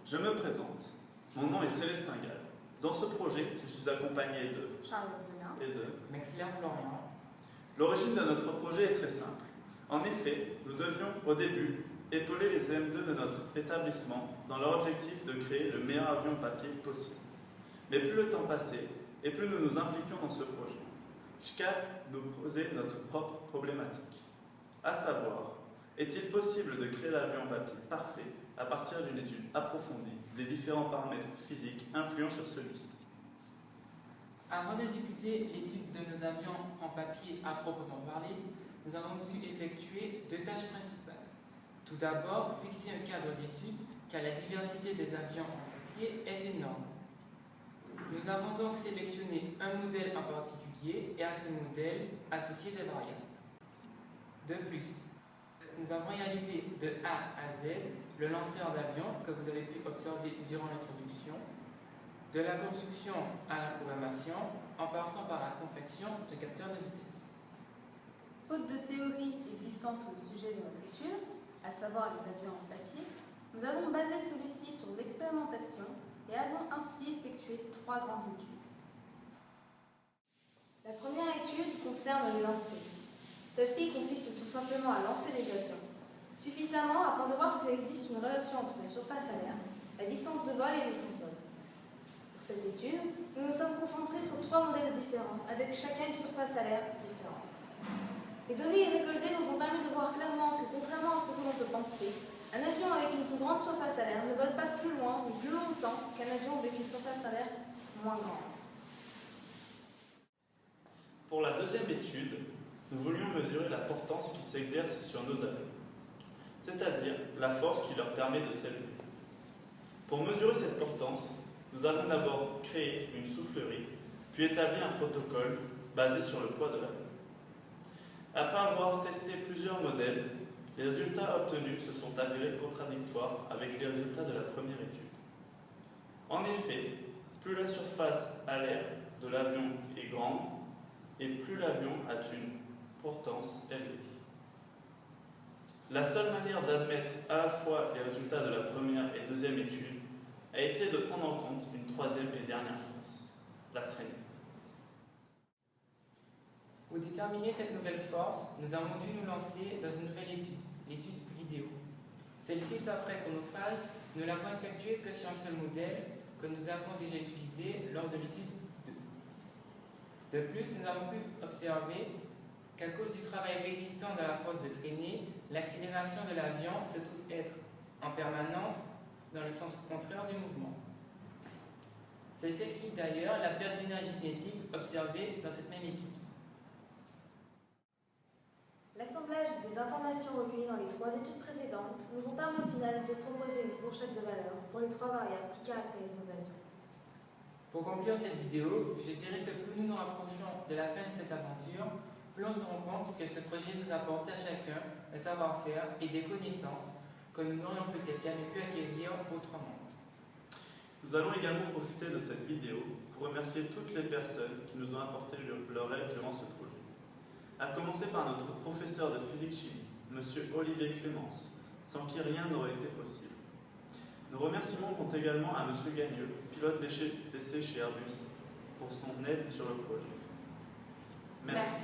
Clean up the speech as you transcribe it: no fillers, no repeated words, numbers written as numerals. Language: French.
Je me présente. Mon nom est Célestin Gall. Dans ce projet, je suis accompagné de Charlotte Bonin et de Maxilien Florian. L'origine de notre projet est très simple. En effet, nous devions au début épauler les CM2 de notre établissement dans leur objectif de créer le meilleur avion papier possible. Mais plus le temps passait et plus nous nous impliquions dans ce projet, jusqu'à nous poser notre propre problématique. À savoir, est-il possible de créer l'avion papier parfait à partir d'une étude approfondie des différents paramètres physiques influant sur celui-ci? Avant de débuter l'étude de nos avions en papier à proprement parler, nous avons dû effectuer deux tâches principales. Tout d'abord, fixer un cadre d'étude car la diversité des avions en papier est énorme. Nous avons donc sélectionné un modèle en particulier et à ce modèle associé des variables. De plus, nous avons réalisé de A à Z le lanceur d'avion que vous avez pu observer durant l'introduction, de la construction à la programmation, en passant par la confection de capteurs de vitesse. Faute de théorie existant sur le sujet de notre étude, à savoir les avions en papier, nous avons basé celui-ci sur l'expérimentation et avons ainsi effectué 3 grandes études. La première étude concerne les lancers. Celle-ci consiste tout simplement à lancer les avions suffisamment afin de voir s'il existe une relation entre la surface à l'air, la distance de vol et le temps de vol. Pour cette étude, nous nous sommes concentrés sur 3 modèles différents, avec chacun une surface à l'air différente. Les données récoltées nous ont permis de voir clairement que, contrairement à ce que l'on peut penser, un avion avec une plus grande surface à l'air ne vole pas plus loin ni plus longtemps qu'un avion avec une surface à l'air moins grande. Pour la deuxième étude, nous voulions mesurer la portance qui s'exerce sur nos avions, c'est-à-dire la force qui leur permet de s'élever. Pour mesurer cette portance, nous avons d'abord créé une soufflerie, puis établi un protocole basé sur le poids de l'avion. Après avoir testé plusieurs modèles, les résultats obtenus se sont avérés contradictoires avec les résultats de la première étude. En effet, plus la surface à l'air de l'avion est grande, et plus l'avion a une portance élevée. La seule manière d'admettre à la fois les résultats de la première et deuxième étude a été de prendre en compte une troisième et dernière force, la traînée. Pour déterminer cette nouvelle force, nous avons dû nous lancer dans une nouvelle étude, l'étude vidéo. Celle-ci est un très chronophage, nous l'avons effectuée que sur un seul modèle que nous avons déjà utilisé lors de l'étude 2. De plus, nous avons pu observer qu'à cause du travail résistant de la force de traînée, l'accélération de l'avion se trouve être en permanence dans le sens contraire du mouvement. Ceci explique d'ailleurs la perte d'énergie cinétique observée dans cette même étude. L'assemblage des informations recueillies dans les 3 études précédentes nous ont permis au final de proposer une fourchette de valeurs pour les 3 variables qui caractérisent nos avions. Pour conclure cette vidéo, je dirais que plus nous nous rapprochons de la fin de cette aventure, plus on se rend compte que ce projet nous a apporté à chacun un savoir-faire et des connaissances que nous n'aurions peut-être jamais pu acquérir autrement. Nous allons également profiter de cette vidéo pour remercier toutes les personnes qui nous ont apporté leur aide durant ce projet. À commencer par notre professeur de physique-chimie, M. Olivier Clémence, sans qui rien n'aurait été possible. Nos remerciements vont également à M. Gagneux, pilote d'essai chez Airbus, pour son aide sur le projet. Merci.